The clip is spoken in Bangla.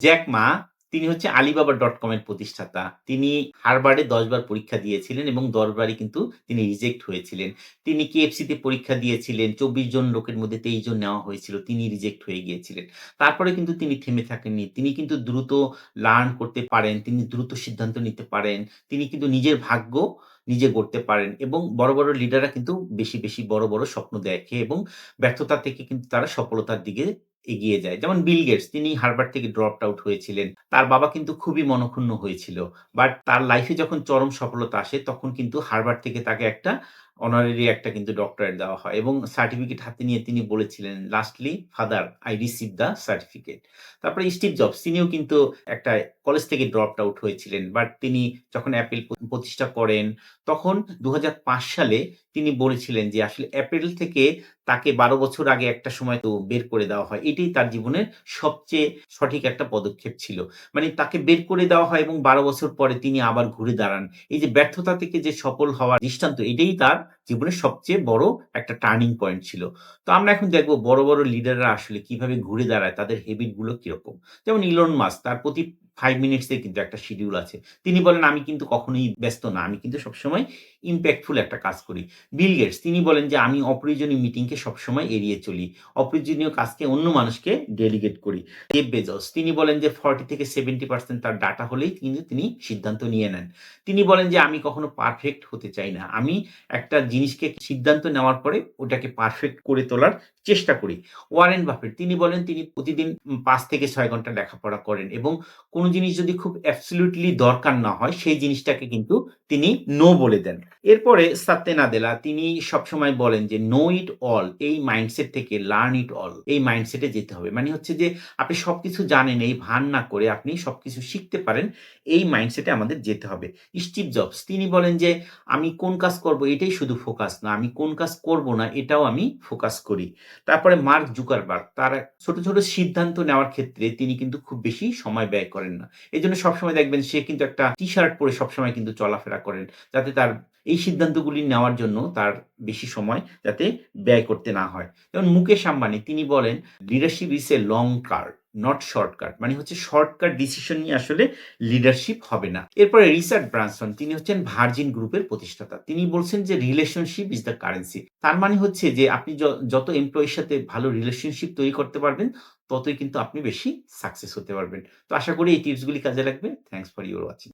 জ্যাক মা তিনি হচ্ছে Alibaba.com এর প্রতিষ্ঠাতা। তিনি হার্ভার্ডে ১০ বার পরীক্ষা দিয়েছিলেন এবং ১০ বারই কিন্তু তিনি রিজেক্ট হয়েছিলেন। তিনি KFC তে পরীক্ষা দিয়েছিলেন। ২৪ জন লোকের মধ্যে ২৩ জন নেওয়া হয়েছিল। তিনি রিজেক্ট হয়ে গিয়েছিলেন। তারপরে কিন্তু তিনি থেমে থাকেননি। তিনি কিন্তু দ্রুত লার্ন করতে পারেন। তিনি দ্রুত সিদ্ধান্ত নিতে পারেন। তিনি কিন্তু নিজের ভাগ্য নিজে গড়তে পারেন এবং বড় লিডাররা কিন্তু বেশি বড় স্বপ্ন দেখে এবং ব্যর্থতা থেকে কিন্তু তারা সফলতার দিকে এগিয়ে যায়। যেমন বিল গেটস তিনি হার্ভার্ড থেকে ড্রপড আউট হয়েছিলেন। তার বাবা কিন্তু খুবই মনঃক্ষুণ্ণ হয়েছিল। বাট তার লাইফে যখন চরম সফলতা আসে তখন কিন্তু হার্ভার্ড থেকে তাকে একটা অনারারি একটা কিন্তু ডক্টরেট দেওয়া হয় এবং সার্টিফিকেট হাতে নিয়ে তিনি বলেছিলেন, "lastly father I receive the certificate." তারপরে স্টিভ জবস তিনিও কিন্তু একটা কলেজ থেকে ড্রপড আউট হয়েছিলেন। বাট তিনি যখন অ্যাপল প্রতিষ্ঠা করেন তখন ২০০৫ সালে তিনি বলেছিলেন যে আসলে অ্যাপল থেকে তাকে ১২ বছর আগে একটা সময় তো বের করে দেওয়া হয়। এটাই তার জীবনের সবচেয়ে সঠিক একটা পদক্ষেপ ছিল। মানে তাকে বের করে দেওয়া হয় এবং ১২ বছর পরে তিনি আবার ঘুরে দাঁড়ান। এই যে ব্যর্থতা থেকে যে সফল হওয়ার দৃষ্টান্ত এটাই তার জীবনের সবচেয়ে বড় একটা টার্নিং পয়েন্ট ছিল। তো আমরা এখন দেখব বড় লিডাররা আসলে কিভাবে ঘুরে দাঁড়ায়, তাদের হ্যাবিট গুলো কিরকম। যেমন ইলন মাস্ক তার প্রতি ৫ মিনিটস এর কিন্তু একটা শিডিউল আছে। তিনি বলেন, "আমি কিন্তু কখনোই ব্যস্ত না। আমি কিন্তু সবসময় ইমপ্যাক্টফুল একটা কাজ করি।" বিল গেটস তিনি বলেন যে, "আমি অপ্রয়োজনীয় মিটিংকে সবসময় এড়িয়ে চলি। অপ্রয়োজনীয় কাজকে অন্য মানুষকে ডেলিগেট করি।" জেফ বেজোস তিনি বলেন যে 40 থেকে 70% তার ডাটা হলেই কিন্তু তিনি সিদ্ধান্ত নিয়ে নেন। তিনি বলেন যে, "আমি কখনো পারফেক্ট হতে চাই না। আমি একটা জিনিসকে সিদ্ধান্ত নেওয়ার পরে ওটাকে পারফেক্ট করে তোলার চেষ্টা করি।" ওয়ারেন বাফেট তিনি বলেন তিনি প্রতিদিন ৫ থেকে ৬ ঘন্টা লেখাপড়া করেন এবং কোন জিনিস যদি খুব অ্যাবসোলিউটলি দরকার না হয় সেই জিনিসটাকে কিন্তু তিনি নো বলে দেন। এরপরে সাত্যে নাদেলা তিনি সবসময় বলেন যে, "নো ইট অল" এই মাইন্ডসেট থেকে লার্ন ইট অল এই মাইন্ডসেটে যেতে হবে। মানে হচ্ছে যে আপনি সবকিছু জানেন এই ভান না করে আপনি সবকিছু শিখতে পারেন এই মাইন্ডসেটে আমাদের যেতে হবে। স্টিভ জবস তিনি বলেন যে, "আমি কোন কাজ করব এটাই শুধু ফোকাস না। আমি কোন কাজ করব না এটাও আমি ফোকাস করি।" তারপরে মার্ক জুকারবার্গ তার ছোট সিদ্ধান্ত নেওয়ার ক্ষেত্রে তিনি কিন্তু খুব বেশি সময় ব্যয় করেন না। এজন্য সবসময় দেখবেন সে কিন্তু একটা টি-শার্ট পরে সবসময় কিন্তু চলাফেরা করেন। যাতে তার এই সিদ্ধান্তগুলি নেওয়ার জন্য তার বেশি সময় যাতে ব্যয় করতে না হয়। যেমন মুকেশ আম্বানি তিনি বলেন, "leadership is a long curve, not shortcut." মানে হচ্ছে শর্টকাট ডিসিশন নিয়ে আসলে লিডারশিপ হবে না। এরপরে রিচার্ড ব্রানসন তিনি হচ্ছেন ভার্জিন গ্রুপের প্রতিষ্ঠাতা। তিনি বলছেন যে, "রিলেশনশিপ ইস দ্য কারেন্সি।" তার মানে হচ্ছে যে আপনি যত এমপ্লয়ির সাথে ভালো রিলেশনশিপ তৈরি করতে পারবেন, ততই কিন্তু আপনি বেশি সাকসেস হতে পারবেন। তো আশা করি এই টিপস গুলি কাজে লাগবে। Thanks for your watching.